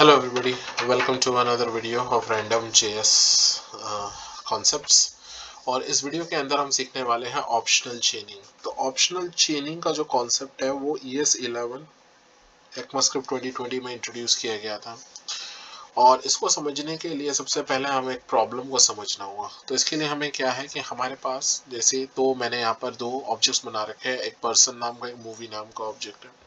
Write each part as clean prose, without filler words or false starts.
Hello everybody, welcome to another video of random JS concepts। और इस video के अंदर हम सीखने वाले हैं ऑप्शनल चेनिंग। तो ऑप्शनल चेनिंग का जो कॉन्सेप्ट है वो ES11 ECMAScript 2020 में इंट्रोड्यूस किया गया था। और इसको समझने के लिए सबसे पहले हमें एक प्रॉब्लम को समझना होगा। तो इसके लिए हमें क्या है कि हमारे पास जैसे मैंने यहाँ पर दो ऑब्जेक्ट्स बना रखे हैं, एक पर्सन नाम का, एक मूवी नाम का ऑब्जेक्ट है।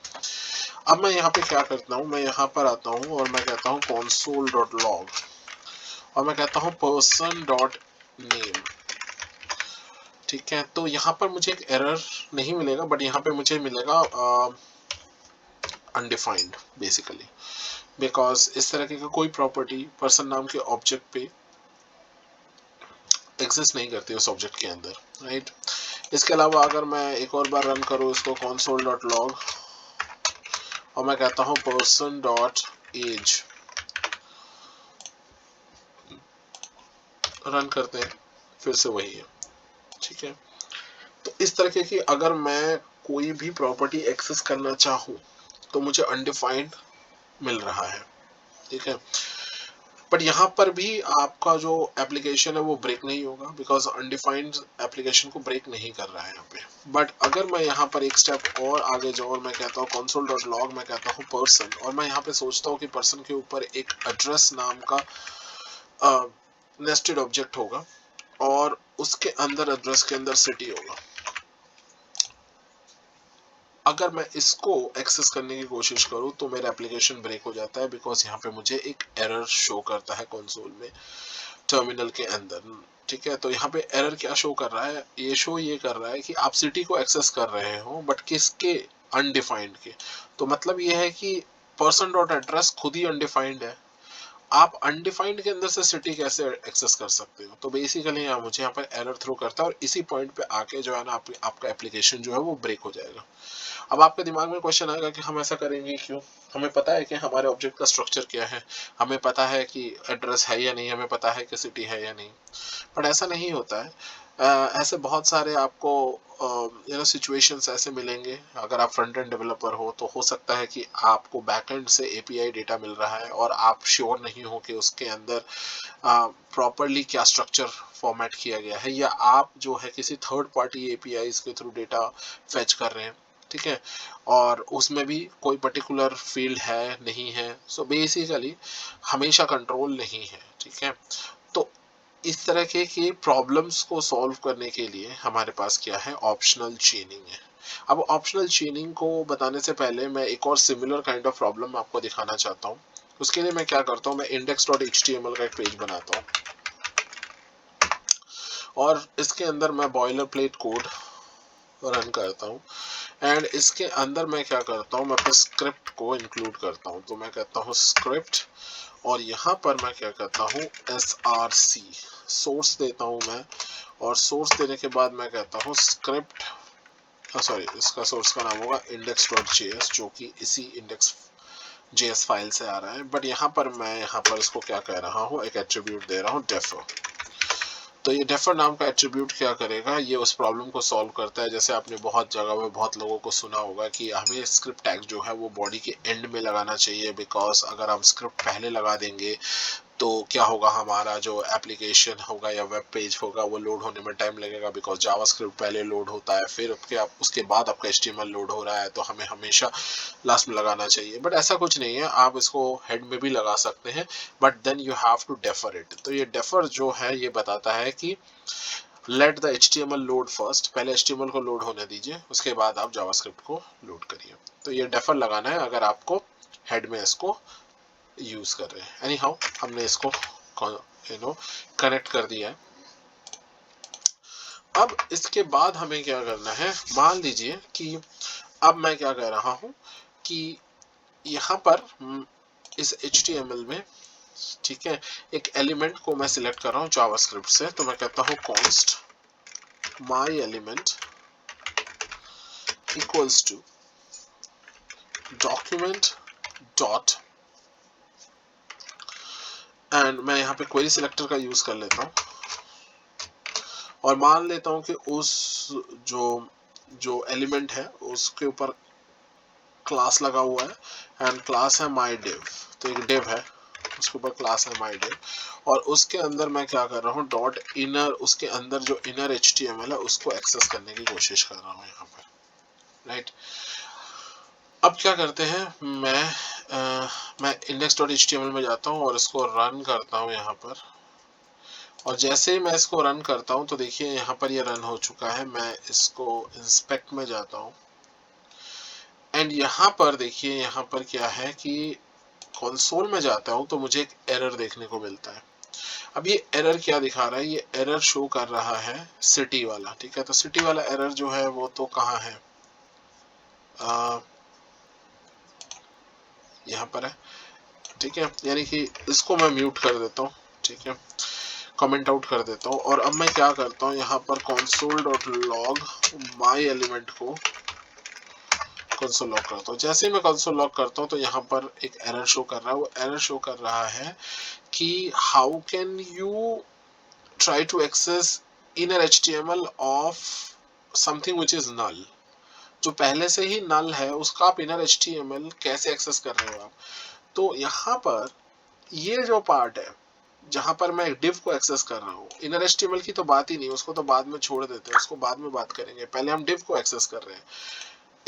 अब मैं यहाँ पे क्या करता हूँ, मैं यहाँ पर आता हूँ और मैं कहता हूँ console.log और मैं कहता हूँ person.name। ठीक है, तो यहाँ पर मुझे एक एरर नहीं मिलेगा, बट यहाँ पे मुझे मिलेगा अनडिफाइंड बेसिकली, बिकॉज इस तरह की कोई प्रॉपर्टी पर्सन नाम के ऑब्जेक्ट पे एग्जिस्ट नहीं करती उस ऑब्जेक्ट के अंदर, राइट। इसके अलावा अगर मैं एक और बार रन करूँ इसको console.log और मैं कहता हूँ person.age, रन करते हैं, फिर से वही है। ठीक है, तो इस तरह की अगर मैं कोई भी प्रॉपर्टी एक्सेस करना चाहूँ तो मुझे अनडिफाइंड मिल रहा है। ठीक है, बट यहाँ पर भी आपका जो एप्लीकेशन है वो ब्रेक नहीं होगा, बिकॉज अनडिफाइंड एप्लीकेशन को ब्रेक नहीं कर रहा है यहाँ पे। बट अगर मैं यहाँ पर एक स्टेप और आगे जाऊँ और मैं कहता हूँ console.log, मैं कहता हूँ पर्सन, और मैं यहाँ पे सोचता हूँ कि पर्सन के ऊपर एक एड्रेस नाम का नेस्टेड ऑब्जेक्ट होगा और उसके अंदर एड्रेस के अंदर सिटी होगा। अगर मैं इसको एक्सेस करने की कोशिश करूं तो मेरा एप्लीकेशन ब्रेक हो जाता है, बिकॉज यहाँ पे मुझे एक एरर शो करता है कंसोल में, टर्मिनल के अंदर। ठीक है, तो यहाँ पे एरर क्या शो कर रहा है, ये कर रहा है कि आप सिटी को एक्सेस कर रहे हो, बट किसके, अनडिफाइंड के। तो मतलब ये है कि पर्सन डॉट एड्रेस खुद ही अनडिफाइंड है, आप अनडिफाइंड के अंदर से सिटी कैसे एक्सेस कर सकते हो। तो बेसिकली यहाँ मुझे यहाँ पर एरर थ्रो करता है और इसी पॉइंट पे आके जो है ना आपका एप्लीकेशन जो है वो ब्रेक हो जाएगा। अब आपके दिमाग में क्वेश्चन आएगा कि हम ऐसा करेंगे क्यों, हमें पता है कि हमारे ऑब्जेक्ट का स्ट्रक्चर क्या है, हमें पता है कि एड्रेस है या नहीं, हमें पता है कि सिटी है या नहीं। बट ऐसा नहीं होता है। ऐसे बहुत सारे आपको सिचुएशंस ऐसे मिलेंगे। अगर आप फ्रंट एंड डेवलपर हो तो हो सकता है कि आपको बैक एंड से एपीआई डेटा मिल रहा है और आप श्योर नहीं हो कि उसके अंदर प्रॉपरली क्या स्ट्रक्चर फॉर्मेट किया गया है, या आप जो है किसी थर्ड पार्टी एपीआई के थ्रू डेटा फेच कर रहे हैं। ठीक है, और उसमें भी कोई पर्टिकुलर फील्ड है नहीं है। सो बेसिकली हमेशा कंट्रोल नहीं है। ठीक है, तो इस तरह के प्रॉब्लम्स को सॉल्व करने के लिए हमारे पास क्या है, ऑप्शनल चेनिंग है। अब ऑप्शनल चेनिंग को बताने से पहले मैं एक और सिमिलर काइंड ऑफ प्रॉब्लम आपको दिखाना चाहता हूँ। उसके लिए मैं क्या करता हूँ, मैं index.html का एक पेज बनाता हूँ और इसके अंदर मैं बॉयलर प्लेट कोड रन करता हूँ। एंड इसके अंदर मैं क्या करता हूँ, मैं अपने स्क्रिप्ट को इंक्लूड करता हूँ। तो मैं कहता हूँ स्क्रिप्ट, और यहाँ पर मैं क्या करता हूँ src, सोर्स देता हूँ मैं, और सोर्स देने के बाद मैं कहता हूँ स्क्रिप्ट, सॉरी इसका सोर्स का नाम होगा index.js, जो कि इसी index.js फाइल से आ रहा है। बट यहाँ पर मैं यहाँ पर इसको क्या कह रहा हूँ, एक एट्रीब्यूट दे रहा हूँ डेफर। तो ये डेफर नाम का एट्रीब्यूट क्या करेगा, ये उस प्रॉब्लम को सॉल्व करता है। जैसे आपने बहुत जगह में बहुत लोगों को सुना होगा कि हमें स्क्रिप्ट टैग जो है वो बॉडी के एंड में लगाना चाहिए, बिकॉज अगर हम स्क्रिप्ट पहले लगा देंगे तो क्या होगा, हमारा जो एप्लीकेशन होगा या वेब पेज होगा वो लोड होने में टाइम लगेगा, बिकॉज जावास्क्रिप्ट पहले लोड होता है, फिर उसके बाद आपका HTML लोड हो रहा है। तो हमें हमेशा लास्ट में लगाना चाहिए, बट ऐसा कुछ नहीं है, आप इसको हेड में भी लगा सकते हैं, but then you have to defer it. तो ये डेफर जो है ये बताता है कि let the HTML load first, पहले HTML को लोड होने दीजिए, उसके बाद आप जावास्क्रिप्ट को लोड करिए। तो ये डेफर लगाना है अगर आपको हेड में इसको यूज कर रहे हैं। एनी हाउ हमने इसको कनेक्ट कर दिया है। अब इसके बाद हमें क्या करना है, मान लीजिए कि अब मैं क्या कह रहा हूं कि यहाँ पर इस HTML में, ठीक है, एक एलिमेंट को मैं सिलेक्ट कर रहा हूँ जावास्क्रिप्ट से। तो मैं कहता हूँ const my element equals to document dot, and मैं यहाँ पे क्वेरी सिलेक्टर का यूज कर लेता हूँ और मान लेता हूँ कि उस जो एलिमेंट है उसके ऊपर क्लास लगा हुआ है एंड क्लास है माई डिव, तो एक डिव है उसके ऊपर क्लास है माई डिव, और उसके अंदर मैं क्या कर रहा हूँ डॉट इनर, उसके अंदर जो इनर HTML है उसको एक्सेस करने की कोशिश कर रहा हूँ यहाँ पर, राइट। अब क्या करते हैं, मैं index.html में जाता हूँ और इसको रन करता हूँ यहाँ पर, और जैसे ही मैं इसको रन करता हूँ तो देखिए यहाँ पर ये रन हो चुका है। मैं इसको इंस्पेक्ट में जाता हूँ एंड यहाँ पर देखिए यहाँ पर क्या है कि कंसोल में जाता हूँ तो मुझे एक एरर देखने को मिलता है। अब ये एरर क्या दिखा रहा है, ये एरर शो कर रहा है सिटी वाला, ठीक है। तो सिटी वाला एरर जो है वो तो कहाँ है, यहाँ पर है, ठीक है। यानी कि इसको मैं म्यूट कर देता हूँ, ठीक है, कमेंट आउट कर देता हूँ। और अब मैं क्या करता हूँ, यहाँ पर console.log माई एलिमेंट को कंसोल लॉग करता हूँ। जैसे ही मैं कंसोल लॉग करता हूँ तो यहाँ पर एक एरर शो कर रहा है। वो एरर शो कर रहा है कि how can you try to access inner HTML of something which is null, जो पहले से ही नल है उसका आप इनर HTML कैसे एक्सेस कर रहे हो आप। तो यहाँ पर ये जो पार्ट है जहां पर मैं डिव को एक्सेस कर रहा हूँ, इनर HTML की तो बात ही नहीं, उसको तो बाद में छोड़ देते हैं, उसको बाद में बात करेंगे, पहले हम डिव को एक्सेस कर रहे हैं।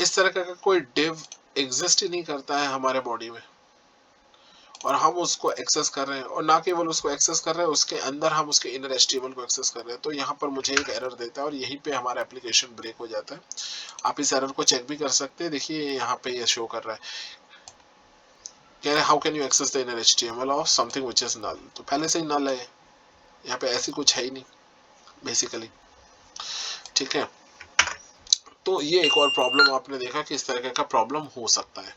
इस तरह का कोई डिव एग्जिस्ट ही नहीं करता है हमारे बॉडी में, और हम उसको एक्सेस कर रहे हैं, और ना केवल उसको एक्सेस कर रहे हैं, उसके अंदर हम उसके इनर HTML को एक्सेस कर रहे हैं। तो यहाँ पर मुझे एक एरर देता है और यहीं पे हमारा एप्लीकेशन ब्रेक हो जाता है। आप इस एरर को चेक भी कर सकते हैं, देखिए यहाँ पे ये शो कर रहा है, कह रहे how can you access the inner HTML of something which is null. तो पहले से ही नल है, यहाँ पे ऐसी कुछ है ही नहीं बेसिकली, ठीक है। तो ये एक और प्रॉब्लम आपने देखा कि इस तरह का प्रॉब्लम हो सकता है।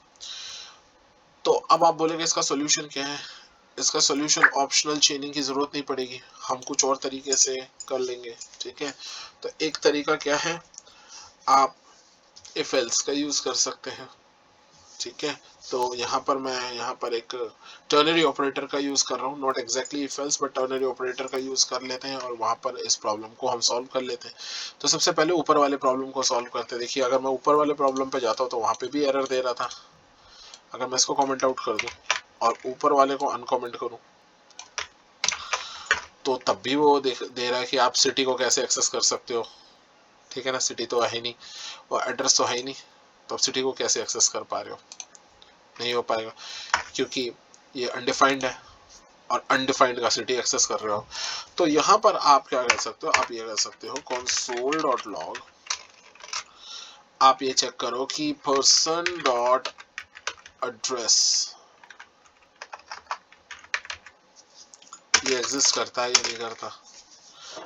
तो अब आप बोलेंगे इसका सोल्यूशन क्या है। इसका सोल्यूशन ऑप्शनल चेनिंग की जरूरत नहीं पड़ेगी, हम कुछ और तरीके से कर लेंगे, ठीक है। तो एक तरीका क्या है, आप इफ एल्स का यूज कर सकते हैं, ठीक है। तो यहाँ पर मैं यहाँ पर एक टर्नरी ऑपरेटर का यूज कर रहा हूँ, not exactly if else but ternary operator का यूज कर लेते हैं और वहां पर इस प्रॉब्लम को हम सॉल्व कर लेते हैं। तो सबसे पहले ऊपर वाले प्रॉब्लम को सॉल्व करते हैं। देखिए अगर मैं ऊपर वाले प्रॉब्लम पे जाता हूँ तो वहां पे भी एरर दे रहा था। अगर मैं इसको कमेंट आउट कर दूं और ऊपर वाले को अनकमेंट करूं तो तब भी वो दे रहा है कि आप सिटी को कैसे एक्सेस कर सकते हो, ठीक है ना। सिटी तो है ही नहीं और एड्रेस तो है ही नहीं, तो आप सिटी को कैसे एक्सेस कर पा रहे हो, नहीं हो पाएगा क्योंकि ये अनडिफाइंड है और अनडिफाइंड का सिटी एक्सेस कर रहे हो। तो यहाँ पर आप क्या कर सकते हो, आप ये कर सकते हो console.log, आप ये चेक करो कि person.address ये एग्जिस्ट करता है या नहीं करता।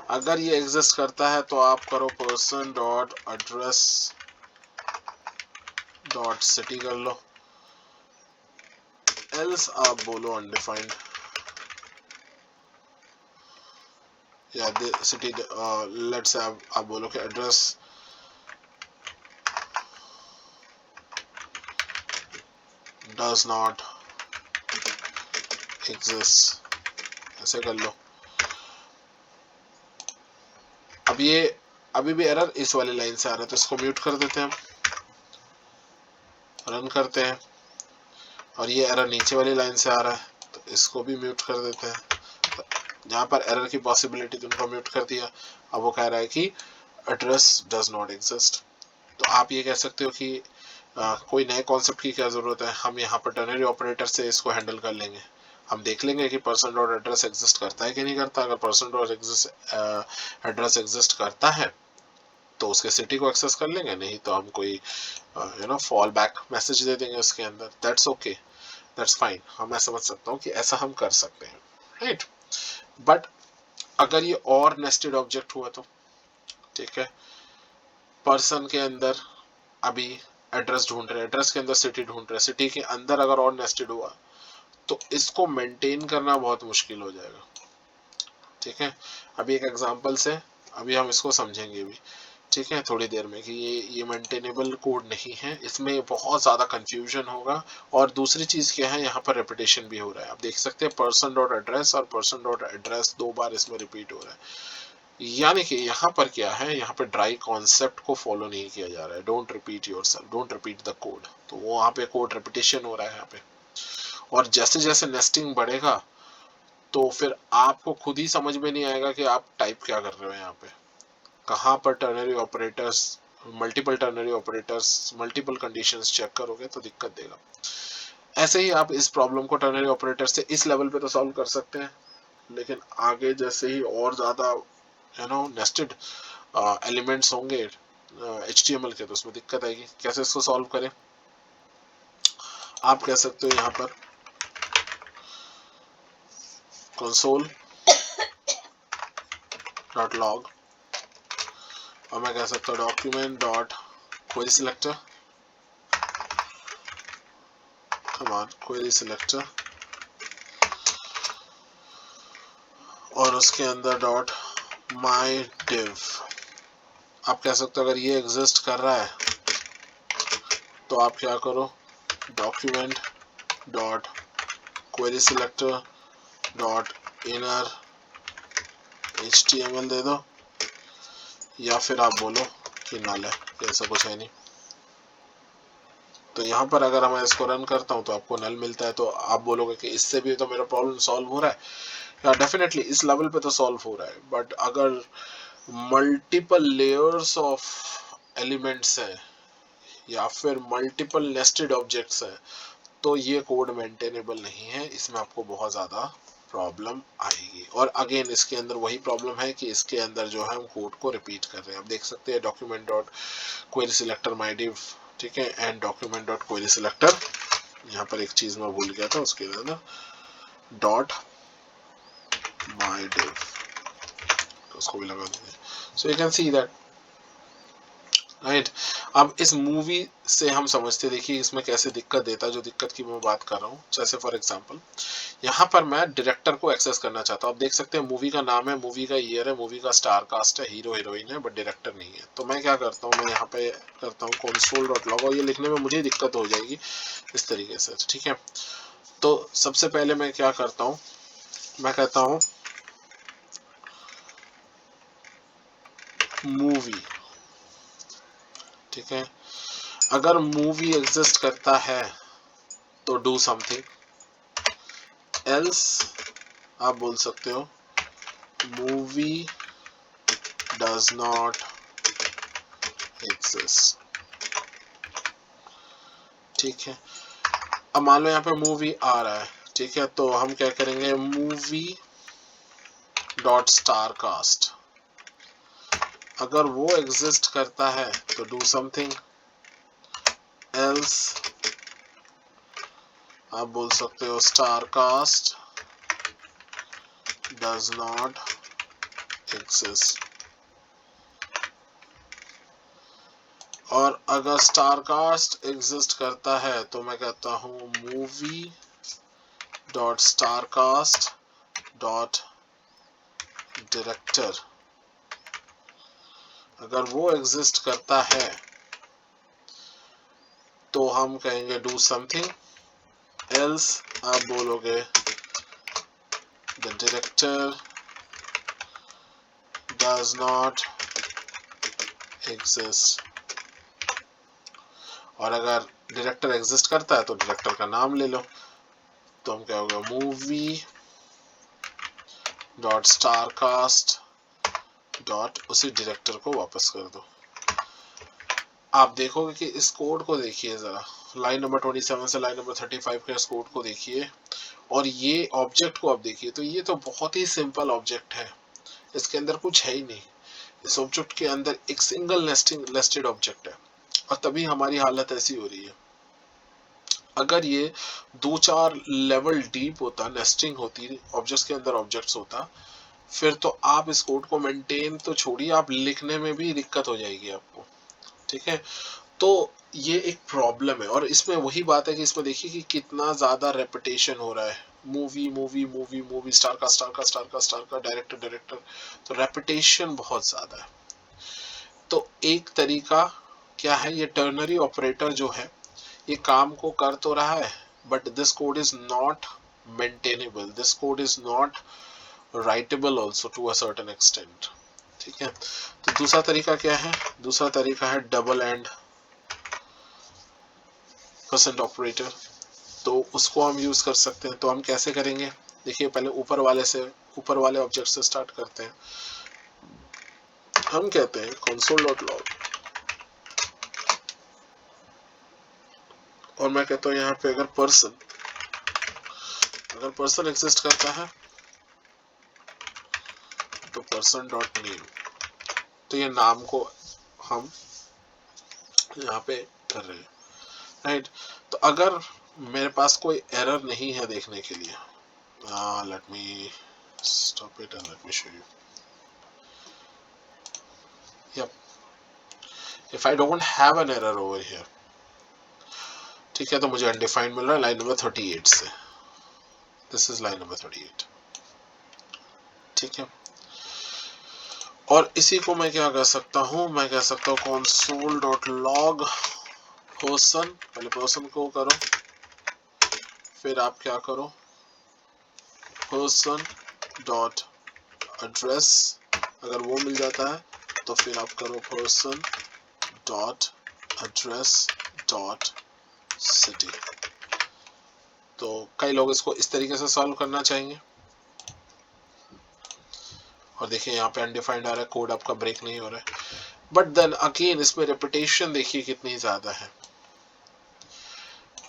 अगर ये एग्जिस्ट करता है तो आप करो person.address.city कर लो, एल्स आप बोलो अनडिफाइंड या सिटी, लेट्स से आप बोलो कि एड्रेस डज नॉट एग्जिस्ट, ऐसे कर लो। अब ये अभी भी एरर इस वाली लाइन से आ रहा है तो इसको म्यूट कर देते हैं, हम रन करते हैं। और ये एरर नीचे वाली लाइन से आ रहा है तो इसको भी म्यूट कर देते हैं। तो जहाँ पर एरर की पॉसिबिलिटी थी उनको म्यूट कर दिया। अब वो कह रहा है कि एड्रेस डज नॉट एग्जिस्ट। तो आप ये कह सकते हो कि कोई नए कॉन्सेप्ट की क्या जरूरत है, हम यहाँ पर टर्नरी ऑपरेटर से इसको हैंडल कर लेंगे। हम देख लेंगे कि पर्सन डॉट एड्रेस एग्जिस्ट करता है कि नहीं करता। अगर पर्सन डॉट एड्रेस एग्जिस्ट करता है तो उसके सिटी को एक्सेस कर लेंगे, नहीं तो हम कोई फॉल बैक मैसेज दे देंगे उसके अंदर। दैट्स ओके, दैट्स फाइन, हम मैं समझ सकता हूँ कि ऐसा हम कर सकते हैं, राइट। बट अगर ये और नेस्टेड ऑब्जेक्ट हुआ तो, ठीक है, पर्सन के अंदर अभी एड्रेस ढूंढ रहे हैं, एड्रेस के अंदर सिटी ढूंढ रहे हैं, सिटी के अंदर अगर और नेस्टेड हुआ तो इसको मेंटेन करना बहुत मुश्किल हो जाएगा, ठीक है। अभी एक एग्जांपल से अभी हम इसको समझेंगे भी, ठीक है, थोड़ी देर में कि ये मेंटेनेबल कोड नहीं है, इसमें बहुत ज़्यादा कंफ्यूजन होगा। और दूसरी चीज़ क्या है, यहाँ पर रेपिटेशन भी हो रहा है। आप देख सकते हैं पर्सन डॉट एड्रेस और पर्सन डॉट एड्रेस 2 बार इसमें रिपीट हो रहा है। यानी कि यहाँ पर क्या है, यहाँ पे ड्राई कॉन्सेप्ट को फॉलो नहीं किया जा रहा है। Don't repeat yourself, don't repeat the code. तो वो वहाँ पे कोड रिपीटेशन हो रहा है यहाँ पे। और जैसे जैसे नेस्टिंग बढ़ेगा तो फिर आपको खुद ही समझ में नहीं आएगा कि आप टाइप क्या कर रहे हो यहाँ पे, कहाँ पर ternary operators, multiple ternary operators, multiple conditions check करोगे तो दिक्कत देगा। ऐसे ही आप इस प्रॉब्लम को टर्नरी ऑपरेटर से इस लेवल पे तो सॉल्व कर सकते हैं, लेकिन आगे जैसे ही और ज्यादा नेस्टेड एलिमेंट्स होंगे HTML के, तो उसमें दिक्कत आएगी। कैसे इसको सॉल्व करें, आप कह सकते हो यहाँ पर console डॉट लॉग, और मैं कह सकता हूँ document dot query selector, command query selector, और उसके अंदर डॉट माई डिव। आप कह सकते हो अगर ये एग्जिस्ट कर रहा है तो आप क्या करो, document dot query selector dot inner HTML दे दो, या फिर आप बोलो कि नल है, ऐसा कुछ है नहीं। तो यहाँ पर अगर मैं इसको रन करता हूँ तो आपको नल मिलता है। तो आप बोलोगे कि इससे भी तो मेरा प्रॉब्लम सॉल्व हो रहा है, या डेफिनेटली इस लेवल पे तो सॉल्व हो रहा है, बट अगर मल्टीपल लेयर्स ऑफ एलिमेंट्स हैं या फिर मल्टीपल नेस्टेड ऑब्जेक्ट्स हैं तो ये कोड मेंटेनेबल नहीं है, इसमें आपको बहुत ज़्यादा प्रॉब्लम आएगी। और अगेन इसके अंदर वही प्रॉब्लम है कि इसके अंदर जो है हम कोड को रिपीट कर रहे हैं। आप देख सकते हैं डॉक्यूमेंट डॉट क्वेरी सिलेक्टर माई डिव, ठीक है, and document dot query selector, यहाँ पर एक चीज मैं भूल गया था, उसके अंदर डॉट माई डिव, तो उसको भी लगा देंगे। So you can see that right. अब इस मूवी से हम समझते, देखिए इसमें कैसे दिक्कत देता है, जो दिक्कत की मैं बात कर रहा हूँ। जैसे फॉर एग्जांपल यहाँ पर मैं डायरेक्टर को एक्सेस करना चाहता हूँ। आप देख सकते हैं मूवी का नाम है, मूवी का ईयर है, मूवी का स्टार कास्ट है, हीरो हीरोइन है, बट डायरेक्टर नहीं है। तो मैं क्या करता हूँ, मैं यहाँ पे करता हूँ console डॉट लॉग, और ये लिखने में मुझे दिक्कत हो जाएगी इस तरीके से, ठीक है। तो सबसे पहले मैं क्या करता हूँ, मैं कहता हूँ मूवी, ठीक है। अगर मूवी एग्जिस्ट करता है तो डू समथिंग एल्स, आप बोल सकते हो मूवी डज नॉट एग्जिस्ट, ठीक है। अब मान लो यहाँ पे मूवी आ रहा है, ठीक है, तो हम क्या करेंगे, मूवी डॉट स्टार कास्ट, अगर वो एग्जिस्ट करता है तो डू समथिंग एल्स, आप बोल सकते हो star cast does not exist. और अगर स्टार कास्ट एग्जिस्ट करता है तो मैं कहता हूँ movie dot star cast dot director, अगर वो एग्जिस्ट करता है तो हम कहेंगे डू समथिंग एल्स, आप बोलोगे the director does not exist. और अगर डायरेक्टर एग्जिस्ट करता है तो डायरेक्टर का नाम ले लो, तो हम क्या होगा, movie dot star cast dot उसी डायरेक्टर को वापस कर दो। आप देखोगे कि इस कोड को देखिए जरा, लाइन नंबर 27 से लाइन नंबर 35 के इस कोड को देखिए, और ये ऑब्जेक्ट को आप देखिए, तो ये तो बहुत ही सिंपल ऑब्जेक्ट है, इसके अंदर कुछ है ही नहीं। इस ऑब्जेक्ट के अंदर एक सिंगल नेस्टेड ऑब्जेक्ट है, और तभी हमारी हालत ऐसी हो रही है। अगर ये 2-4 लेवल डीप होता, नेस्टिंग होती, ऑब्जेक्ट्स के अंदर ऑब्जेक्ट्स होता, फिर तो आप इस कोड को मेंटेन तो छोड़िए, आप लिखने में भी दिक्कत हो जाएगी आपको, ठीक है। तो ये एक प्रॉब्लम है, और इसमें वही बात है कि इसमें देखिए कि कितना ज्यादा रेपिटेशन हो रहा है, movie movie movie movie, star का स्टार का स्टार का स्टार का, डायरेक्टर डायरेक्टर, तो रेपिटेशन बहुत ज्यादा है। तो एक तरीका क्या है, ये टर्नरी ऑपरेटर जो है ये काम को कर तो रहा है, but this code is not maintainable, this code is not writable also to a certain extent, ठीक है। तो दूसरा तरीका क्या है, दूसरा तरीका है डबल एंड परसेंट ऑपरेटर। तो उसको हम यूज कर सकते हैं। तो हम कैसे करेंगे, देखिए पहले ऊपर वाले ऑब्जेक्ट से स्टार्ट करते हैं। हम कहते हैं console.log और मैं कहता हूँ यहाँ पे अगर पर्सन एग्जिस्ट करता है तो पर्सन डॉट नेम, तो ये नाम को हम यहाँ पे कर रहे हैं, राइट। तो अगर मेरे पास कोई एरर नहीं है देखने के लिए, let me stop it and let me show you. Yup, if I don't have an error over here, ठीक है, तो मुझे अनडिफाइंड मिल रहा है लाइन नंबर 38 से। दिस इज लाइन नंबर 38, ठीक है। और इसी को मैं क्या कर सकता हूँ, मैं कह सकता हूँ console.log पर्सन, पहले पर्सन को करो, फिर आप क्या करो पर्सन डॉट एड्रेस, अगर वो मिल जाता है तो फिर आप करो person dot address dot city. तो कई लोग इसको इस तरीके से सॉल्व करना चाहेंगे और देखिए यहाँ पे अनडिफाइंड आ रहा है, कोड आपका ब्रेक नहीं हो रहा है, बट देन अगेन इसमें रेपिटेशन देखिए कितनी ज्यादा है,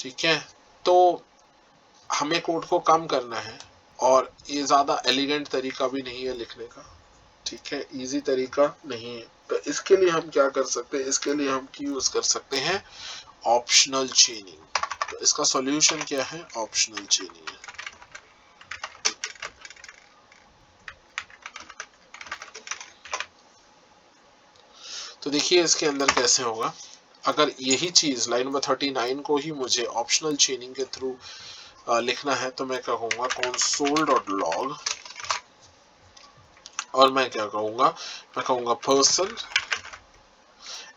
ठीक है। तो हमें कोड को कम करना है और ये ज्यादा एलिगेंट तरीका भी नहीं है लिखने का, ठीक है, इजी तरीका नहीं है। तो इसके लिए हम क्या कर सकते हैं, इसके लिए हम यूज कर सकते हैं ऑप्शनल चेनिंग। तो इसका सॉल्यूशन क्या है, ऑप्शनल चेनिंग। तो देखिए इसके अंदर कैसे होगा, अगर यही चीज लाइन नंबर 39 को ही मुझे ऑप्शनल चेनिंग के थ्रू लिखना है तो मैं क्या कहूंगा console.log और मैं क्या कहूंगा, मैं कहूंगा person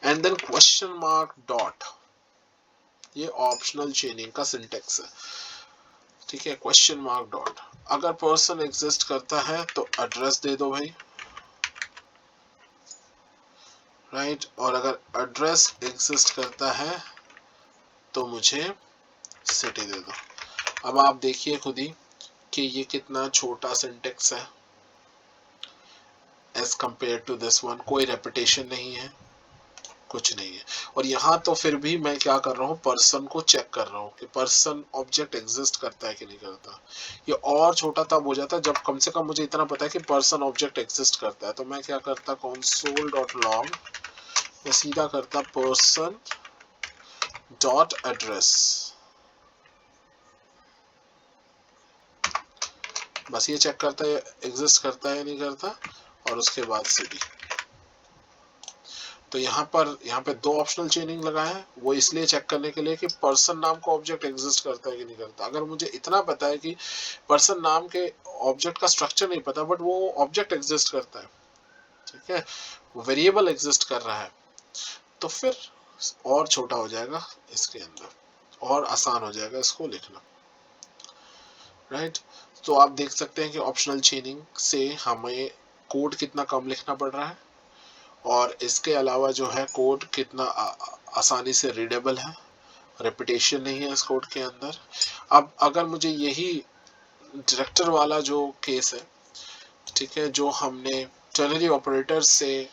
and then question mark dot, ये ऑप्शनल चेनिंग का सिंटेक्स है, ठीक है, क्वेश्चन मार्क डॉट। अगर पर्सन एग्जिस्ट करता है तो एड्रेस दे दो भाई, राइट, और अगर एड्रेस एग्जिस्ट करता है तो मुझे सिटी दे दो। अब आप देखिए खुद ही कि ये कितना छोटा सिंटेक्स है as compare to this one, कोई रेपिटेशन नहीं है, कुछ नहीं है। और यहाँ तो फिर भी मैं क्या कर रहा हूँ, पर्सन को चेक कर रहा हूँ कि पर्सन ऑब्जेक्ट एग्जिस्ट करता है कि नहीं करता। ये और छोटा तब हो जाता है जब कम से कम मुझे इतना पता है कि पर्सन ऑब्जेक्ट एग्जिस्ट करता है। तो मैं क्या करता, console.log मैं सीधा करता पर्सन डॉट एड्रेस, बस ये चेक करता है एग्जिस्ट करता है या नहीं करता, और उसके बाद सिटी। तो यहाँ पे दो ऑप्शनल चेनिंग लगाए हैं, वो इसलिए चेक करने के लिए कि पर्सन नाम का ऑब्जेक्ट एग्जिस्ट करता है कि नहीं करता। अगर मुझे इतना पता है कि पर्सन नाम के ऑब्जेक्ट का स्ट्रक्चर नहीं पता बट वो ऑब्जेक्ट एग्जिस्ट करता है, ठीक है, वो वेरिएबल एग्जिस्ट कर रहा है, तो फिर और छोटा हो जाएगा इसके अंदर, और आसान हो जाएगा इसको लिखना, राइट। तो आप देख सकते हैं कि ऑप्शनल चेनिंग से हमें कोड कितना कम लिखना पड़ रहा है और इसके अलावा जो है कोड कितना आसानी से रीडेबल है, रेपिटेशन नहीं है इस कोड के अंदर। अब अगर मुझे यही डायरेक्टर वाला जो केस है, ठीक है, जो हमने टर्नरी ऑपरेटर से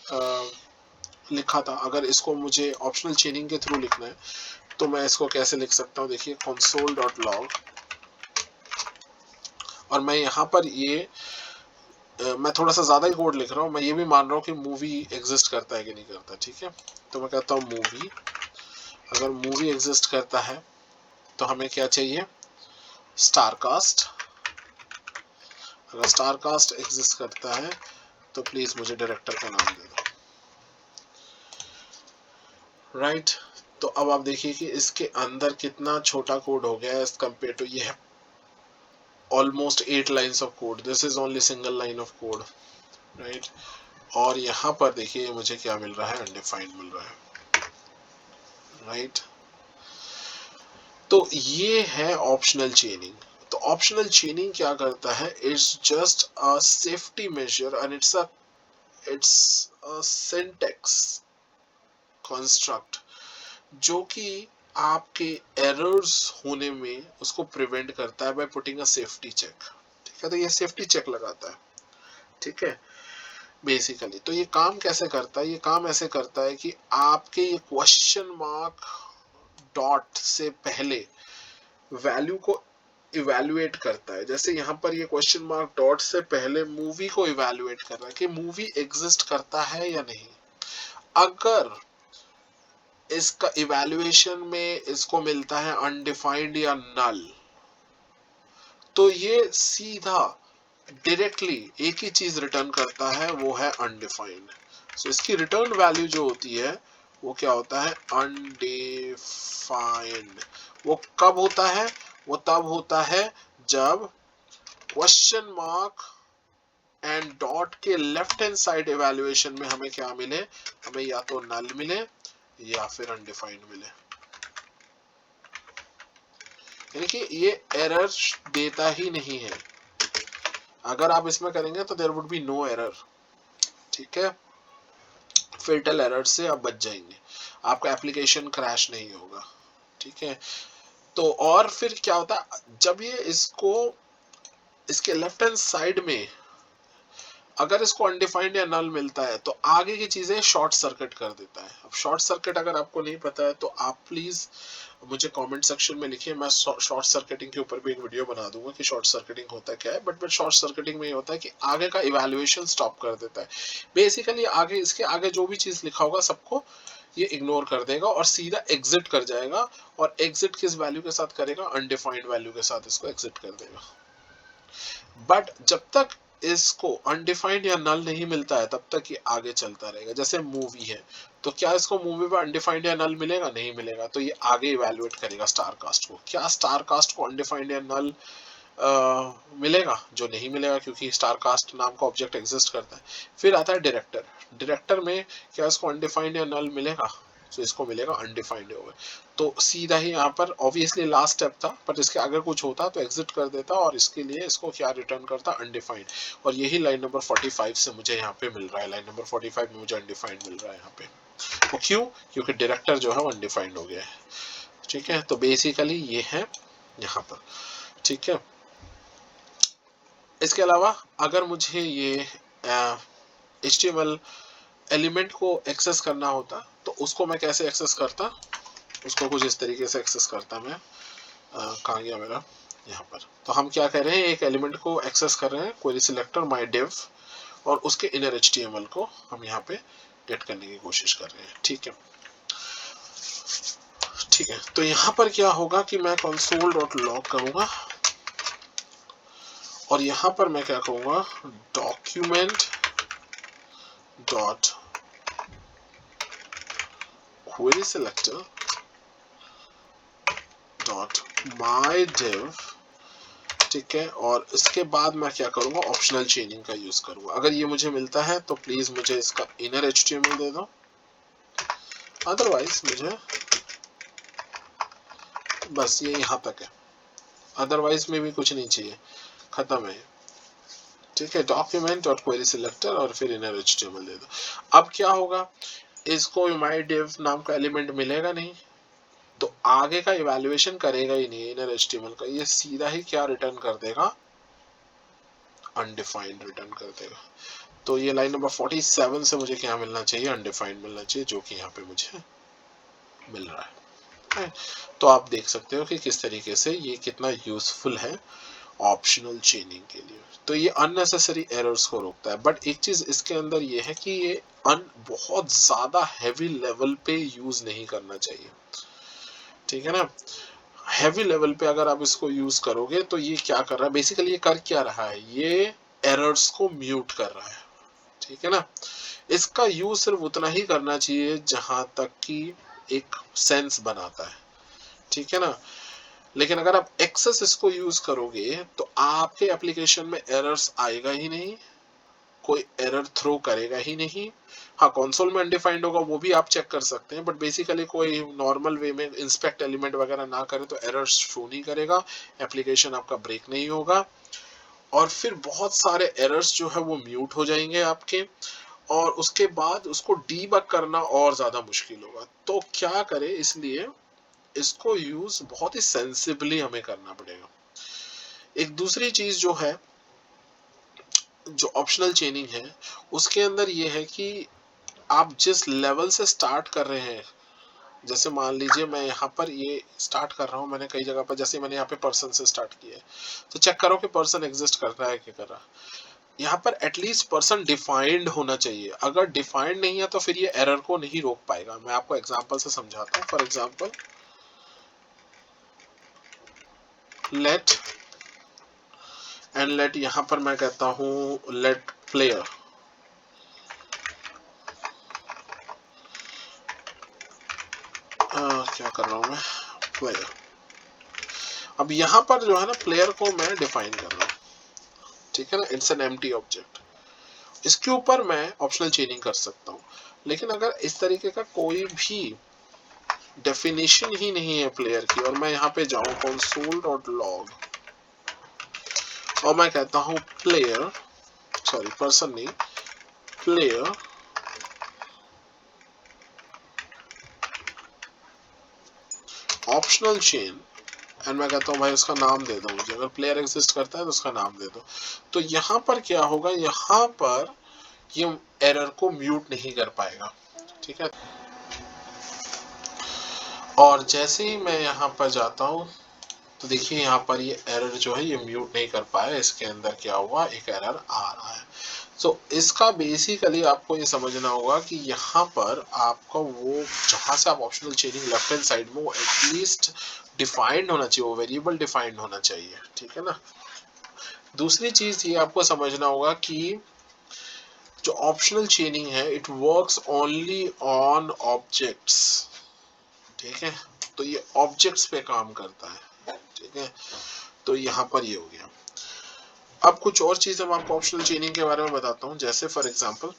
लिखा था, अगर इसको मुझे ऑप्शनल चेनिंग के थ्रू लिखना है तो मैं इसको कैसे लिख सकता हूँ, देखिए console.log और मैं यहाँ पर ये मैं थोड़ा सा ज्यादा ही कोड लिख रहा हूँ, मैं ये भी मान रहा हूँ कि मूवी एग्जिस्ट करता है कि नहीं करता, ठीक है। तो मैं कहता हूँ मूवी, अगर मूवी एग्जिस्ट करता है तो हमें क्या चाहिए, स्टारकास्ट, अगर स्टारकास्ट एग्जिस्ट करता है तो प्लीज मुझे डायरेक्टर का नाम दे दो, राइट। तो अब आप देखिए कि इसके अंदर कितना छोटा कोड हो गया है एज कंपेयर टू, ये है almost 8 lines of code, this is only single line of code, right. और यहाँ पर देखिए मुझे क्या मिल रहा है, अनडिफाइंड मिल रहा है, राइट। तो ये है ऑप्शनल चेनिंग। तो ऑप्शनल चेनिंग क्या करता है, it's just a safety major and it's a syntax construct जो कि आपके एरर्स होने में उसको प्रिवेंट करता है by putting a safety check. ठीक है, तो ये सेफ्टी चेक लगाता है। ठीक है, बेसिकली तो ये काम कैसे करता है, ये काम ऐसे करता है कि आपके ये क्वेश्चन मार्क डॉट से पहले वैल्यू को इवैल्यूएट करता है। जैसे यहाँ पर ये क्वेश्चन मार्क डॉट से पहले मूवी को इवैल्यूएट कर रहा है कि मूवी एग्जिस्ट करता है या नहीं। अगर इसका इवैल्यूएशन में इसको मिलता है अनडिफाइंड या नल, तो ये सीधा डायरेक्टली एक ही चीज रिटर्न करता है, वो है अनडिफाइंड। सो इसकी रिटर्न वैल्यू जो होती है वो क्या होता है, अनडिफाइंड। वो कब होता है, वो तब होता है जब क्वेश्चन मार्क एंड डॉट के लेफ्ट हैंड साइड इवैल्यूएशन में हमें क्या मिले, हमें या तो नल मिले या फिर अनडिफाइंड मिले। यानी कि ये एरर देता ही नहीं है। अगर आप इसमें करेंगे तो there would be no error. ठीक है, फेटल एरर से आप बच जाएंगे, आपका एप्लीकेशन क्रैश नहीं होगा। ठीक है, तो और फिर क्या होता है, जब ये इसको इसके लेफ्ट हैंड साइड में अगर इसको अनडिफाइंड या नल मिलता है तो आगे की चीजें शॉर्ट सर्किट कर देता है। अब शॉर्ट सर्किट अगर आपको नहीं पता है तो आप प्लीज मुझे कमेंट सेक्शन में लिखिए, मैं शॉर्ट सर्किटिंग के ऊपर भी एक वीडियो बना दूंगा कि शॉर्ट सर्किटिंग होता क्या है। बट शॉर्ट सर्किटिंग में ये होता है कि आगे का इवैल्यूएशन स्टॉप कर देता है। बेसिकली आगे इसके आगे जो भी चीज लिखा होगा सबको ये इग्नोर कर देगा और सीधा एग्जिट कर जाएगा। और एग्जिट किस वैल्यू के साथ करेगा, अनडिफाइंड वैल्यू के साथ इसको एग्जिट कर देगा। बट जब तक इसको अनडिफाइंड या नल नहीं मिलता है तब तक ये आगे चलता रहेगा। जैसे मूवी है तो क्या इसको मूवी पे अनडिफाइंड या नल मिलेगा, नहीं मिलेगा, तो ये आगे इवैल्यूएट करेगा स्टार कास्ट को। क्या स्टार कास्ट को अनडिफाइंड या नल मिलेगा, जो नहीं मिलेगा क्योंकि स्टार कास्ट नाम का ऑब्जेक्ट एग्जिस्ट करता है। फिर आता है डायरेक्टर, डायरेक्टर में क्या इसको अनडिफाइंड या नल मिलेगा, तो इसको मिलेगा अनडिफाइंड होगा। तो सीधा ही यहाँ पर ऑब्वियसली लास्ट स्टेप था, पर इसके अगर कुछ होता तो एग्जिट कर देता और इसके लिए इसको क्या रिटर्न करता, अनडिफाइंड। और यही लाइन नंबर 45 से मुझे यहाँ पे मिल रहा है, लाइन नंबर 45 में मुझे अनडिफाइंड मिल रहा है यहाँ पे। वो क्यों, क्योंकि डायरेक्टर जो है वो अनडिफाइंड हो गया है। ठीक है, तो बेसिकली ये है यहाँ पर। ठीक है, इसके अलावा अगर मुझे ये HTML एलिमेंट को एक्सेस करना होता तो उसको मैं कैसे एक्सेस करता, उसको कुछ इस तरीके से एक्सेस करता मैं। कहाँ गया मेरा, यहाँ पर। तो हम क्या कर रहे हैं, एक एलिमेंट को एक्सेस कर रहे हैं, क्वेरी सिलेक्टर माय डिव, और उसके इनर HTML को हम यहाँ पे गेट करने की कोशिश कर रहे हैं। ठीक है, ठीक है, तो यहाँ पर क्या होगा कि मैं console.log करूंगा और यहाँ पर मैं क्या कहूँगा, document dot query selector dot my div। ठीक है, और इसके बाद मैं क्या करूंगा, ऑप्शनल चेनिंग का यूज करूंगा। अगर ये मुझे मिलता है तो प्लीज मुझे इसका इनर HTML दे दो, अदरवाइज मुझे बस ये यहाँ तक है, अदरवाइज में भी कुछ नहीं चाहिए, खत्म है। ठीक है, डॉक्यूमेंट डॉट क्वेरी सिलेक्टर और फिर इनर HTML दे दो। अब क्या होगा, इसको माय डिव नाम का एलिमेंट मिलेगा नहीं तो आगे का इवैल्यूएशन करेगा ही नहीं इनर HTML का, ये सीधा ही क्या रिटर्न कर देगा, अनडिफाइंड रिटर्न कर देगा। तो ये लाइन नंबर 47 से मुझे क्या मिलना चाहिए, अनडिफाइंड मिलना चाहिए, जो कि यहाँ पे मुझे मिल रहा है। तो आप देख सकते हो कि किस तरीके से ये कितना यूजफुल है ऑप्शनल चेनिंग के लिए। तो ये अननेसेसरी एरर्स को रोकता है। बट एक चीज इसके अंदर ये है कि ये बहुत ज्यादा हैवी लेवल पे यूज नहीं करना चाहिए। ठीक है ना, हैवी लेवल पे अगर आप इसको यूज करोगे तो ये क्या कर रहा है, बेसिकली ये कर क्या रहा है, ये एरर्स को म्यूट कर रहा है। ठीक है ना, इसका यूज सिर्फ उतना ही करना चाहिए जहां तक कि एक सेंस बनाता है। ठीक है ना, लेकिन अगर आप एक्सेस इसको यूज करोगे तो आपके एप्लीकेशन में एरर्स आएगा ही नहीं, कोई एरर थ्रो करेगा ही नहीं। हाँ, कंसोल में अनडिफाइंड होगा वो भी आप चेक कर सकते हैं, बट बेसिकली कोई नॉर्मल वे में इंस्पेक्ट एलिमेंट वगैरह ना करे तो एरर शो नहीं करेगा, एप्लीकेशन आपका ब्रेक नहीं होगा। और फिर बहुत सारे एरर्स जो है वो म्यूट हो जाएंगे आपके, और उसके बाद उसको डीबग करना और ज्यादा मुश्किल होगा। तो क्या करें, इसलिए इसको यूज बहुत ही सेंसिबली हमें करना पड़ेगा। एक दूसरी चीज जो है, जो ऑप्शनल चेनिंग है, उसके अंदर ये है कि आप जिस लेवल से स्टार्ट कर रहे हैं, जैसे मान लीजिए मैं यहाँ पर ये स्टार्ट कर रहा हूँ, मैंने कई जगह पर, जैसे मैंने यहाँ पे पर्सन से स्टार्ट किया है, तो चेक करो कि पर्सन एग्जिस्ट कर रहा है कि कर रहा है। यहाँ पर एटलीस्ट पर्सन डिफाइंड होना चाहिए। अगर डिफाइंड नहीं है तो फिर ये एरर को नहीं रोक पाएगा। मैं आपको एग्जांपल से समझाता हूँ। For example, let and let, यहाँ पर मैं कहता हूँ लेट प्लेयर, क्या कर रहा हूँ मैं, प्लेयर। अब यहाँ पर जो है ना, प्लेयर को मैं डिफाइन कर रहा हूँ, ठीक है ना, इट्स एन एम्प्टी ऑब्जेक्ट। इसके ऊपर मैं ऑप्शनल चेनिंग कर सकता हूँ। लेकिन अगर इस तरीके का कोई भी डेफिनेशन ही नहीं है प्लेयर की, और मैं यहाँ पे जाऊँ console.log और मैं कहता हूँ प्लेयर, सॉरी पर्सन नहीं, प्लेयर ऑप्शनल चेन, एंड मैं कहता हूँ भाई उसका नाम दे दो मुझे, अगर प्लेयर एग्जिस्ट करता है तो उसका नाम दे दो। तो यहाँ पर क्या होगा, यहाँ पर ये एरर को म्यूट नहीं कर पाएगा, ठीक है। और जैसे ही मैं यहाँ पर जाता हूँ तो देखिए यहाँ पर ये एरर जो है ये म्यूट नहीं कर पाया। इसके अंदर क्या हुआ, एक एरर आ रहा है। तो इसका बेसिकली आपको ये समझना होगा कि यहाँ पर आपका वो जहाँ से आप ऑप्शनल चेनिंग लेफ्ट हैंड साइड में, वो एटलीस्ट डिफाइंड होना चाहिए, वो वेरिएबल डिफाइंड होना चाहिए, ठीक है ना। दूसरी चीज ये आपको समझना होगा कि जो ऑप्शनल चेनिंग है, it works only on objects, ठीक है। तो ये ऑब्जेक्ट्स पे काम करता है, ठीक है। तो यहाँ पर ये हो गया। अब कुछ और चीजें मैं आपको ऑप्शनल चेनिंग के बारे में बताता हूँ। जैसे फॉर एग्जांपल,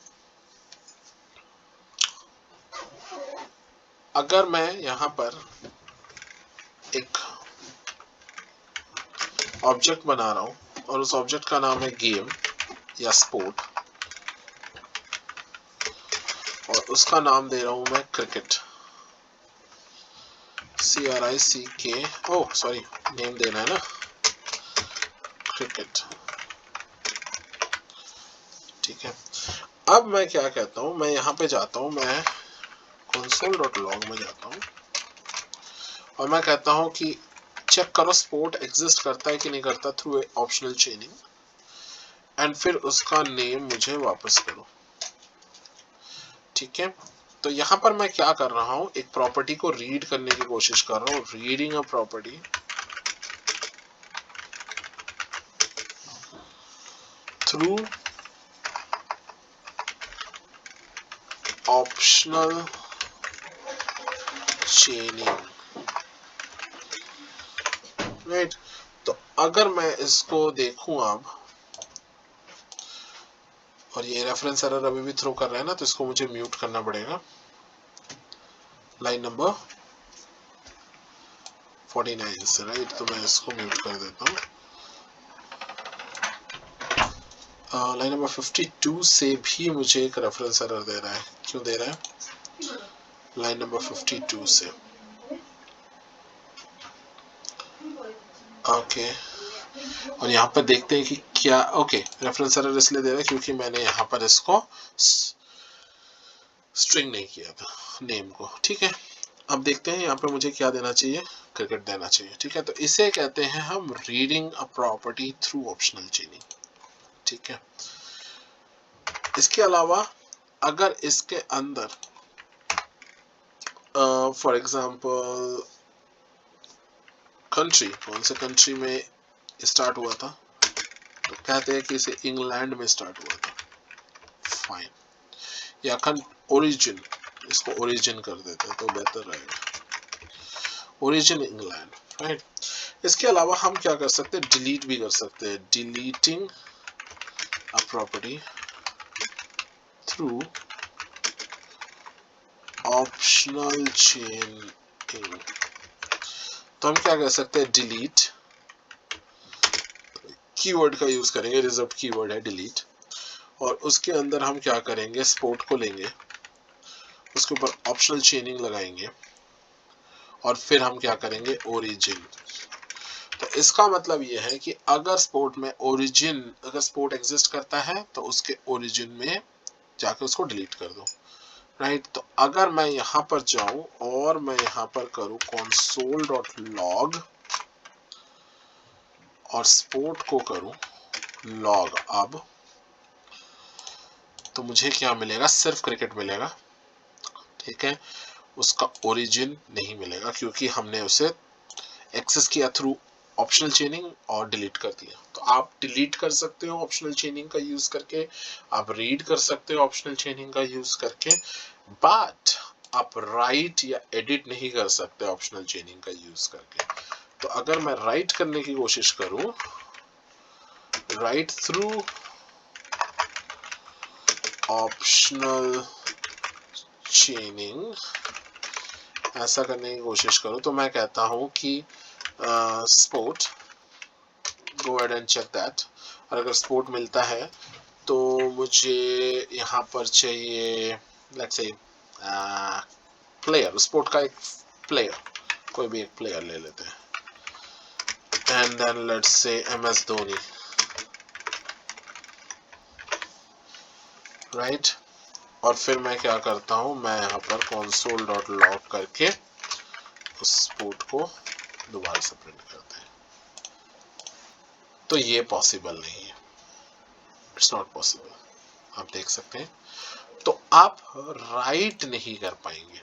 अगर मैं यहाँ पर एक ऑब्जेक्ट बना रहा हूँ और उस ऑब्जेक्ट का नाम है गेम या स्पोर्ट, और उसका नाम दे रहा हूँ मैं cricket, CRICK, oh sorry, name देना है ना, क्रिकेट, ठीक है। अब मैं क्या कहता हूँ, मैं यहाँ पे जाता हूँ, मैं console.log में जाता हूँ और मैं कहता हूँ कि चेक करो स्पोर्ट एग्जिस्ट करता है कि नहीं करता थ्रू ऑप्शनल चेनिंग, एंड फिर उसका नेम मुझे वापस करो, ठीक है। तो यहाँ पर मैं क्या कर रहा हूँ, एक प्रॉपर्टी को रीड करने की कोशिश कर रहा हूँ, reading a property through optional चेनिंग, right. तो अगर मैं इसको देखूं अब, और ये रेफरेंस एरर अभी भी थ्रो कर रहा है ना, तो इसको मुझे म्यूट करना पड़ेगा। लाइन नंबर 49 से, राइट। तो मैं इसको म्यूट कर देता हूँ। लाइन नंबर 52 से भी मुझे एक रेफरेंस एरर दे रहा है। क्यों दे रहा है? लाइन नंबर 52 से, ओके। और यहाँ पर देखते हैं कि क्या, ओके, रेफरेंस एरर इसलिए दे रहा है क्योंकि मैंने यहाँ पर इसको स्ट्रिंग नहीं किया था नेम को, ठीक है। अब देखते हैं यहाँ पे मुझे क्या देना चाहिए, क्रिकेट देना चाहिए, ठीक है। तो इसे कहते हैं हम reading a property through optional चेनिंग, ठीक है। इसके अलावा अगर इसके अंदर फॉर एग्जांपल कंट्री, कौन से कंट्री में स्टार्ट हुआ था, तो कहते हैं कि इसे इंग्लैंड में स्टार्ट हुआ था, फाइन। या ओरिजिन, इसको ओरिजिन कर देते हैं तो बेहतर रहेगा, ओरिजिन इंग्लैंड, राइट। इसके अलावा हम क्या कर सकते हैं, डिलीट भी कर सकते हैं, deleting a property through optional चेनिंग। तो हम क्या कर सकते हैं, डिलीट, कीवर्ड का यूज करेंगे, रिजर्व कीवर्ड है डिलीट, और उसके अंदर हम क्या करेंगे, स्पोर्ट को लेंगे, उसके ऊपर ऑप्शनल चेनिंग लगाएंगे और फिर हम क्या करेंगे, ओरिजिन। तो इसका मतलब ये है कि अगर स्पोर्ट में ओरिजिन, अगर स्पोर्ट एग्जिस्ट करता है तो उसके ओरिजिन में जाके उसको डिलीट कर दो, राइट। तो अगर मैं यहां पर जाऊं और मैं यहां पर करूं console.log और स्पोर्ट को करूं लॉग अब, तो मुझे क्या मिलेगा, सिर्फ क्रिकेट मिलेगा, ठीक है। उसका ओरिजिन नहीं मिलेगा क्योंकि हमने उसे एक्सेस किया थ्रू ऑप्शनल चेनिंग और डिलीट कर दिया। तो आप डिलीट कर सकते हो ऑप्शनल चेनिंग का यूज करके, आप रीड कर सकते हो ऑप्शनल चेनिंग का यूज करके, बट आप राइट या एडिट नहीं कर सकते ऑप्शनल चेनिंग का यूज करके। तो अगर मैं राइट करने की कोशिश करूं, राइट थ्रू ऑप्शनल चेनिंग, ऐसा करने की कोशिश करूं, तो मैं कहता हूं कि sport, go ahead and check that. और अगर स्पोर्ट मिलता है तो मुझे यहाँ पर चाहिए, लेट्स से प्लेयर, स्पोर्ट का एक प्लेयर, कोई भी एक प्लेयर ले लेते हैं, and then let's say MS Dhoni, right. और फिर मैं क्या करता हूँ, मैं यहाँ पर console.log करके उस स्पोर्ट को दोबारा से प्रिंट करते हैं। तो ये पॉसिबल नहीं है, इट्स नॉट पॉसिबल, आप देख सकते हैं। तो आप राइट नहीं कर पाएंगे,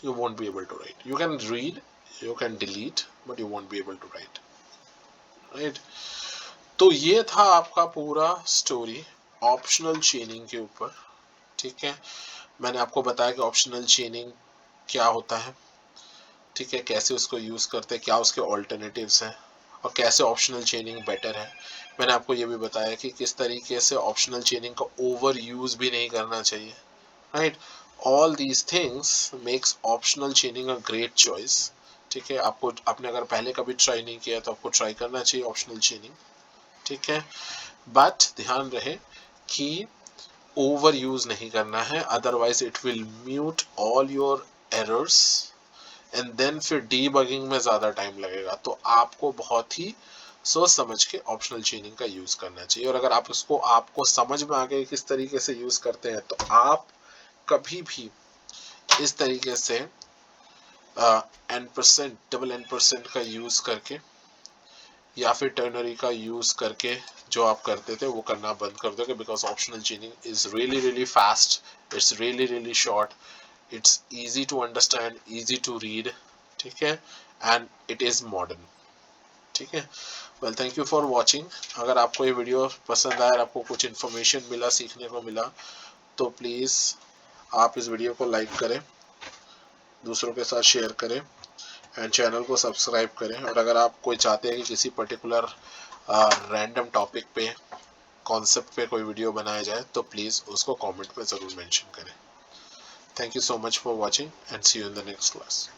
you won't be able to write. You can read, you can delete, but you won't be able to write, right? तो ये था आपका पूरा स्टोरी ऑप्शनल चेनिंग के ऊपर, ठीक है। मैंने आपको बताया कि ऑप्शनल चेनिंग क्या होता है, ठीक है, कैसे उसको यूज करते हैं, क्या उसके ऑल्टरनेटिव्स हैं और कैसे ऑप्शनल चेनिंग बेटर है। मैंने आपको ये भी बताया कि किस तरीके से ऑप्शनल चेनिंग का ओवर यूज भी नहीं करना चाहिए, right. All these things makes optional चेनिंग a great choice, ठीक है। आपको, आपने अगर पहले कभी ट्राई नहीं किया तो आपको ट्राई करना चाहिए ऑप्शनल चेनिंग, ठीक है। बट ध्यान रहे कि ओवर यूज नहीं करना है, otherwise it will mute all your errors and then फिर डीबगिंग में ज्यादा टाइम लगेगा। तो आपको बहुत ही सोच समझ के ऑप्शनल चेनिंग का यूज करना चाहिए। और अगर आप उसको, आपको समझ में आ गए किस तरीके से यूज करते हैं, तो आप कभी भी इस तरीके से n%, डबल n% का यूज करके या फिर टर्नरी का यूज करके जो आप करते थे वो करना बंद कर दोगे, because optional chaining is really really fast, it's really really short, it's easy to understand, easy to read, ठीक है, एंड इट इज मॉडर्न, ठीक है। Well, thank you for watching. अगर आपको ये वीडियो पसंद आया और आपको कुछ इन्फॉर्मेशन मिला, सीखने को मिला, तो प्लीज़ आप इस वीडियो को लाइक करें, दूसरों के साथ शेयर करें एंड चैनल को सब्सक्राइब करें। और अगर आप कोई चाहते हैं कि किसी पर्टिकुलर रैंडम टॉपिक पे, कॉन्सेप्ट पे कोई वीडियो बनाया जाए, तो प्लीज़ उसको कमेंट में ज़रूर मेंशन करें। Thank you so much for watching and see you in the next class.